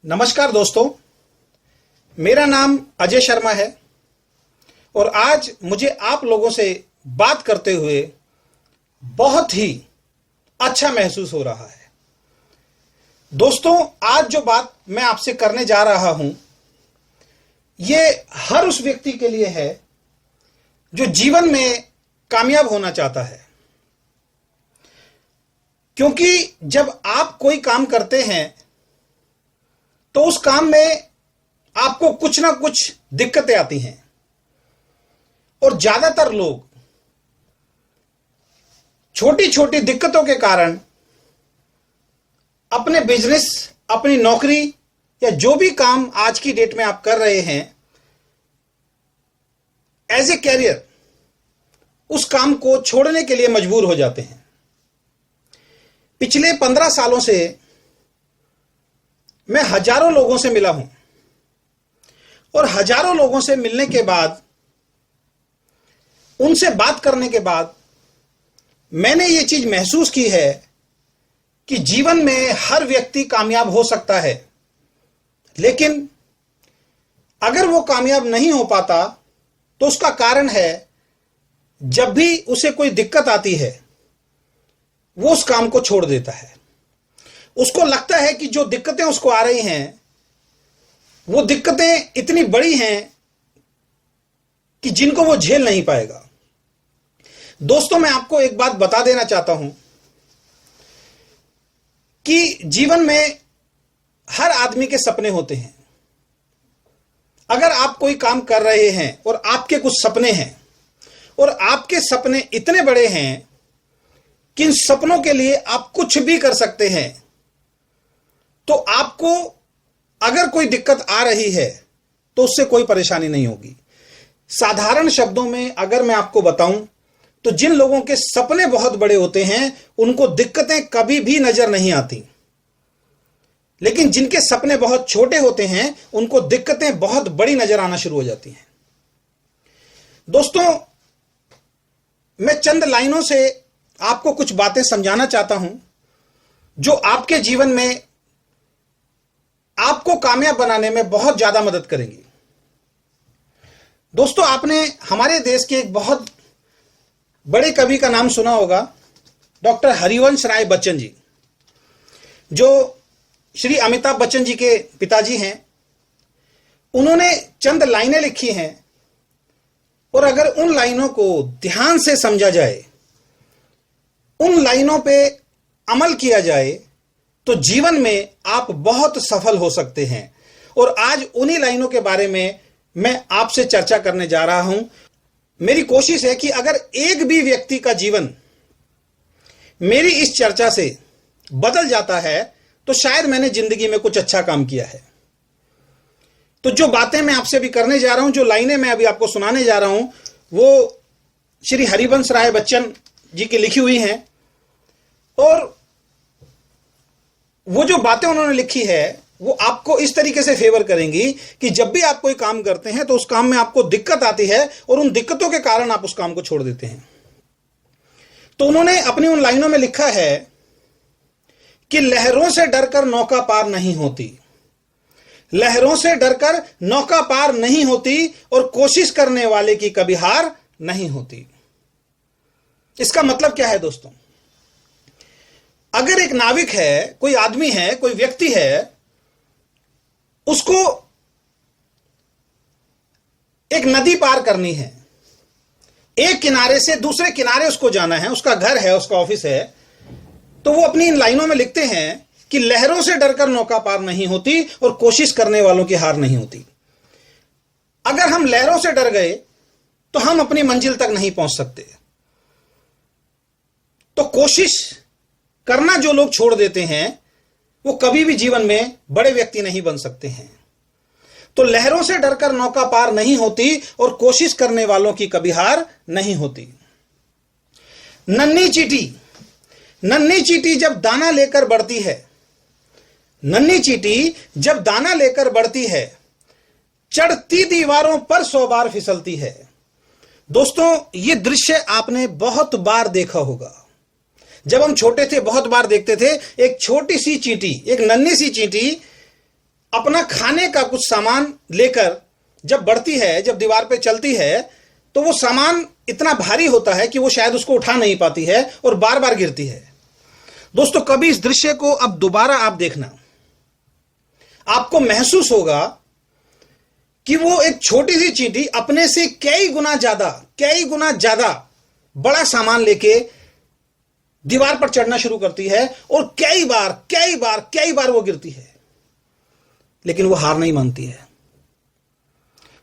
नमस्कार दोस्तों, मेरा नाम अजय शर्मा है और आज मुझे आप लोगों से बात करते हुए बहुत ही अच्छा महसूस हो रहा है। दोस्तों, आज जो बात मैं आपसे करने जा रहा हूं, ये हर उस व्यक्ति के लिए है जो जीवन में कामयाब होना चाहता है। क्योंकि जब आप कोई काम करते हैं तो उस काम में आपको कुछ ना कुछ दिक्कतें आती हैं और ज्यादातर लोग छोटी छोटी दिक्कतों के कारण अपने बिजनेस, अपनी नौकरी या जो भी काम आज की डेट में आप कर रहे हैं एज ए कैरियर, उस काम को छोड़ने के लिए मजबूर हो जाते हैं। पिछले 15 सालों से मैं हजारों लोगों से मिला हूं और हजारों लोगों से मिलने के बाद, उनसे बात करने के बाद मैंने ये चीज महसूस की है कि जीवन में हर व्यक्ति कामयाब हो सकता है, लेकिन अगर वो कामयाब नहीं हो पाता तो उसका कारण है जब भी उसे कोई दिक्कत आती है वो उस काम को छोड़ देता है। उसको लगता है कि जो दिक्कतें उसको आ रही हैं वो दिक्कतें इतनी बड़ी हैं कि जिनको वो झेल नहीं पाएगा। दोस्तों, मैं आपको एक बात बता देना चाहता हूं कि जीवन में हर आदमी के सपने होते हैं। अगर आप कोई काम कर रहे हैं और आपके कुछ सपने हैं और आपके सपने इतने बड़े हैं कि इन सपनों के लिए आप कुछ भी कर सकते हैं, तो आपको अगर कोई दिक्कत आ रही है तो उससे कोई परेशानी नहीं होगी। साधारण शब्दों में अगर मैं आपको बताऊं तो जिन लोगों के सपने बहुत बड़े होते हैं उनको दिक्कतें कभी भी नजर नहीं आती, लेकिन जिनके सपने बहुत छोटे होते हैं उनको दिक्कतें बहुत बड़ी नजर आना शुरू हो जाती हैं। दोस्तों, मैं चंद लाइनों से आपको कुछ बातें समझाना चाहता हूं जो आपके जीवन में आपको कामयाब बनाने में बहुत ज्यादा मदद करेंगी। दोस्तों, आपने हमारे देश के एक बहुत बड़े कवि का नाम सुना होगा, डॉक्टर हरिवंश राय बच्चन जी, जो श्री अमिताभ बच्चन जी के पिताजी हैं। उन्होंने चंद लाइनें लिखी हैं और अगर उन लाइनों को ध्यान से समझा जाए, उन लाइनों पे अमल किया जाए तो जीवन में आप बहुत सफल हो सकते हैं। और आज उन्हीं लाइनों के बारे में मैं आपसे चर्चा करने जा रहा हूं। मेरी कोशिश है कि अगर एक भी व्यक्ति का जीवन मेरी इस चर्चा से बदल जाता है तो शायद मैंने जिंदगी में कुछ अच्छा काम किया है। तो जो बातें मैं आपसे अभी करने जा रहा हूं, जो लाइनें मैं अभी आपको सुनाने जा रहा हूं, वो श्री हरिवंश राय बच्चन जी की लिखी हुई हैं। और वो जो बातें उन्होंने लिखी है वो आपको इस तरीके से फेवर करेंगी कि जब भी आप कोई काम करते हैं तो उस काम में आपको दिक्कत आती है और उन दिक्कतों के कारण आप उस काम को छोड़ देते हैं। तो उन्होंने अपनी उन लाइनों में लिखा है कि लहरों से डरकर नौका पार नहीं होती, लहरों से डरकर नौका पार नहीं होती और कोशिश करने वाले की कभी हार नहीं होती। इसका मतलब क्या है दोस्तों? अगर एक नाविक है, कोई आदमी है, कोई व्यक्ति है, उसको एक नदी पार करनी है, एक किनारे से दूसरे किनारे उसको जाना है, उसका घर है, उसका ऑफिस है, तो वो अपनी इन लाइनों में लिखते हैं कि लहरों से डरकर नौका पार नहीं होती और कोशिश करने वालों की हार नहीं होती। अगर हम लहरों से डर गए तो हम अपनी मंजिल तक नहीं पहुंच सकते। तो कोशिश करना जो लोग छोड़ देते हैं वो कभी भी जीवन में बड़े व्यक्ति नहीं बन सकते हैं। तो लहरों से डरकर नौका पार नहीं होती और कोशिश करने वालों की कभी हार नहीं होती। नन्ही चींटी जब दाना लेकर बढ़ती है, नन्ही चींटी जब दाना लेकर बढ़ती है, चढ़ती दीवारों पर 100 बार फिसलती है। दोस्तों, ये दृश्य आपने बहुत बार देखा होगा। जब हम छोटे थे बहुत बार देखते थे, एक छोटी सी चींटी, एक नन्ही सी चींटी अपना खाने का कुछ सामान लेकर जब बढ़ती है, जब दीवार पे चलती है, तो वो सामान इतना भारी होता है कि वो शायद उसको उठा नहीं पाती है और बार बार गिरती है। दोस्तों, कभी इस दृश्य को अब दोबारा आप देखना, आपको महसूस होगा कि वो एक छोटी सी चींटी अपने से कई गुना ज्यादा बड़ा सामान लेके दीवार पर चढ़ना शुरू करती है और कई बार वो गिरती है, लेकिन वो हार नहीं मानती है।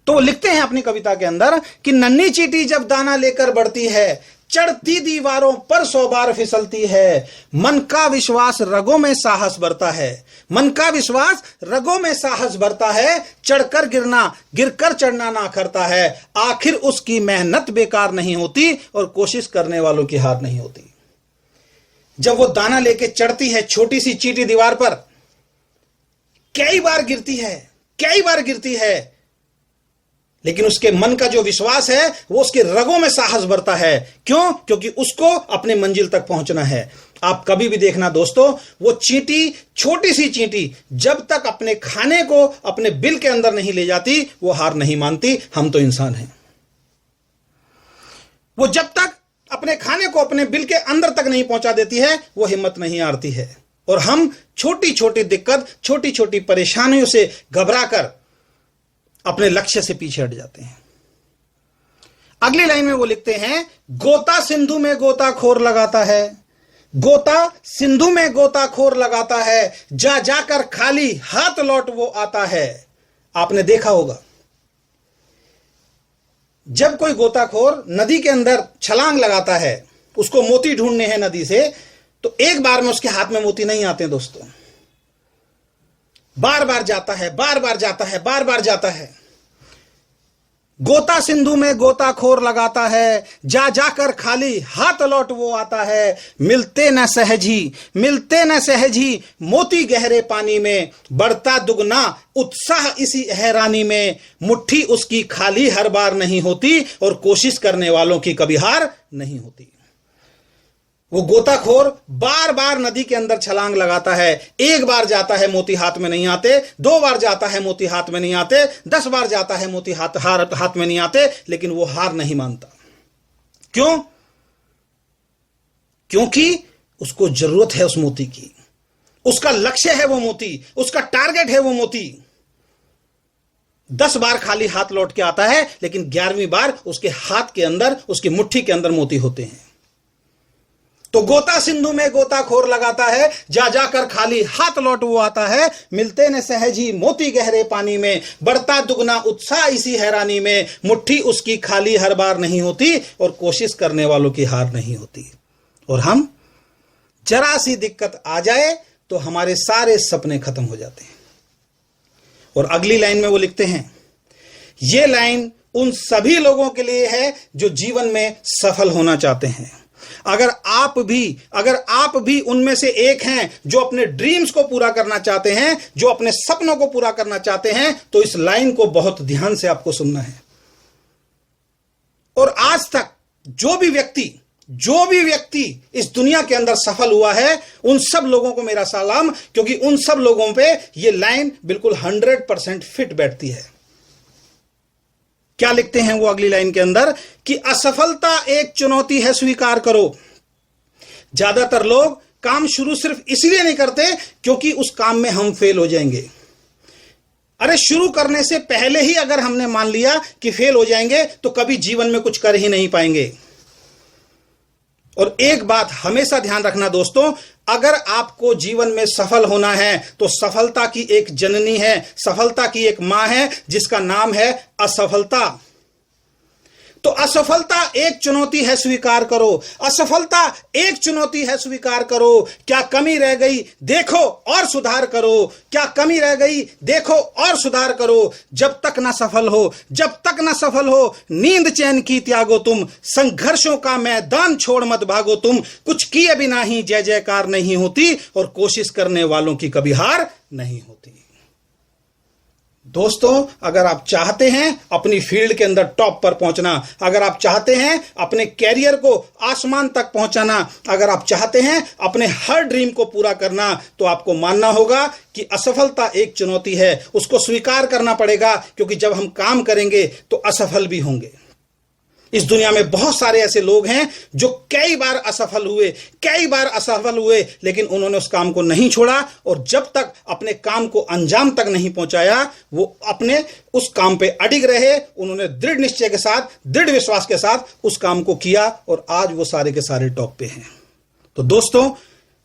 तो वो लिखते हैं अपनी कविता के अंदर कि नन्ही चींटी जब दाना लेकर बढ़ती है, चढ़ती दीवारों पर 100 बार फिसलती है, मन का विश्वास रगों में साहस भरता है, मन का विश्वास रगों में साहस भरता है, चढ़कर गिरना गिरकर चढ़ना ना करता है, आखिर उसकी मेहनत बेकार नहीं होती और कोशिश करने वालों की हार नहीं होती। जब वो दाना लेके चढ़ती है छोटी सी चींटी दीवार पर, कई बार गिरती है, लेकिन उसके मन का जो विश्वास है वो उसके रगों में साहस भरता है। क्यों? क्योंकि उसको अपने मंजिल तक पहुंचना है। आप कभी भी देखना दोस्तों, वो चींटी, छोटी सी चींटी, जब तक अपने खाने को अपने बिल के अंदर नहीं ले जाती, वो हार नहीं मानती। हम तो इंसान हैं, वो जब तक अपने खाने को अपने बिल के अंदर तक नहीं पहुंचा देती है, वो हिम्मत नहीं हारती है। और हम छोटी छोटी दिक्कत, छोटी छोटी परेशानियों से घबराकर अपने लक्ष्य से पीछे हट जाते हैं। अगली लाइन में वो लिखते हैं, गोता सिंधु में गोताखोर लगाता है, गोता सिंधु में गोताखोर लगाता है, जा जाकर खाली हाथ लौट वो आता है। आपने देखा होगा, जब कोई गोताखोर नदी के अंदर छलांग लगाता है, उसको मोती ढूंढने हैं नदी से, तो एक बार में उसके हाथ में मोती नहीं आते दोस्तों, बार बार जाता है। गोता सिंधु में गोताखोर लगाता है, जा जाकर खाली हाथ लौट वो आता है, मिलते न सहजी मोती गहरे पानी में, बढ़ता दुगना उत्साह इसी हैरानी में, मुट्ठी उसकी खाली हर बार नहीं होती और कोशिश करने वालों की कभी हार नहीं होती। वो गोताखोर बार बार नदी के अंदर छलांग लगाता है, एक बार जाता है मोती हाथ में नहीं आते, 2 बार जाता है मोती हाथ में नहीं आते, 10 बार जाता है मोती हाथ में नहीं आते, लेकिन वो हार नहीं मानता। क्यों? क्योंकि उसको जरूरत है उस मोती की, उसका लक्ष्य है वो मोती, उसका टारगेट है वो मोती। 10 बार खाली हाथ लौट के आता है, लेकिन 11वीं बार उसके हाथ के अंदर, उसकी मुट्ठी के अंदर मोती होते हैं। तो गोता सिंधु में गोताखोर लगाता है, जा जाकर खाली हाथ लौट वो आता है, मिलते न सहजी मोती गहरे पानी में, बढ़ता दुगना उत्साह इसी हैरानी में, मुट्ठी उसकी खाली हर बार नहीं होती और कोशिश करने वालों की हार नहीं होती। और हम जरा सी दिक्कत आ जाए तो हमारे सारे सपने खत्म हो जाते हैं। और अगली लाइन में वो लिखते हैं, ये लाइन उन सभी लोगों के लिए है जो जीवन में सफल होना चाहते हैं। अगर आप भी उनमें से एक हैं जो अपने ड्रीम्स को पूरा करना चाहते हैं, जो अपने सपनों को पूरा करना चाहते हैं, तो इस लाइन को बहुत ध्यान से आपको सुनना है। और आज तक जो भी व्यक्ति इस दुनिया के अंदर सफल हुआ है, उन सब लोगों को मेरा सलाम, क्योंकि उन सब लोगों पे ये लाइन बिल्कुल 100% फिट बैठती है। क्या लिखते हैं वो अगली लाइन के अंदर कि असफलता एक चुनौती है स्वीकार करो। ज्यादातर लोग काम शुरू सिर्फ इसलिए नहीं करते क्योंकि उस काम में हम फेल हो जाएंगे। अरे शुरू करने से पहले ही अगर हमने मान लिया कि फेल हो जाएंगे तो कभी जीवन में कुछ कर ही नहीं पाएंगे। और एक बात हमेशा ध्यान रखना दोस्तों, अगर आपको जीवन में सफल होना है तो सफलता की एक जननी है, सफलता की एक मां है जिसका नाम है असफलता। तो असफलता एक चुनौती है स्वीकार करो, असफलता एक चुनौती है स्वीकार करो। क्या कमी रह गई देखो और सुधार करो, क्या कमी रह गई देखो और सुधार करो। जब तक ना सफल हो नींद चैन की त्यागो तुम, संघर्षों का मैदान छोड़ मत भागो तुम। कुछ किए बिना ही जय जयकार नहीं होती और कोशिश करने वालों की कभी हार नहीं होती। दोस्तों, अगर आप चाहते हैं अपनी फील्ड के अंदर टॉप पर पहुंचना, अगर आप चाहते हैं अपने कैरियर को आसमान तक पहुंचाना, अगर आप चाहते हैं अपने हर ड्रीम को पूरा करना, तो आपको मानना होगा कि असफलता एक चुनौती है। उसको स्वीकार करना पड़ेगा, क्योंकि जब हम काम करेंगे तो असफल भी होंगे। इस दुनिया में बहुत सारे ऐसे लोग हैं जो कई बार असफल हुए, लेकिन उन्होंने उस काम को नहीं छोड़ा, और जब तक अपने काम को अंजाम तक नहीं पहुंचाया, वो अपने उस काम पे अडिग रहे। उन्होंने दृढ़ निश्चय के साथ, दृढ़ विश्वास के साथ उस काम को किया, और आज वो सारे के सारे टॉप पे हैं। तो दोस्तों,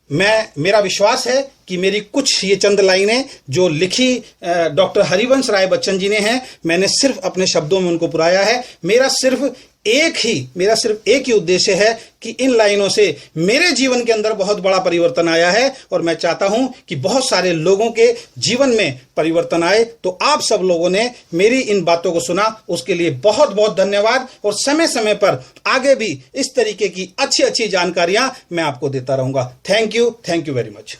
मेरा विश्वास है कि मेरी कुछ ये चंद लाइनें जो लिखी डॉक्टर हरिवंश राय बच्चन जी ने हैं, मैंने सिर्फ अपने शब्दों में उनको पुराया है। मेरा सिर्फ एक ही उद्देश्य है कि इन लाइनों से मेरे जीवन के अंदर बहुत बड़ा परिवर्तन आया है, और मैं चाहता हूं कि बहुत सारे लोगों के जीवन में परिवर्तन आए। तो आप सब लोगों ने मेरी इन बातों को सुना, उसके लिए बहुत बहुत धन्यवाद। और समय समय पर आगे भी इस तरीके की अच्छी अच्छी जानकारियां मैं आपको देता रहूंगा। Thank you very much.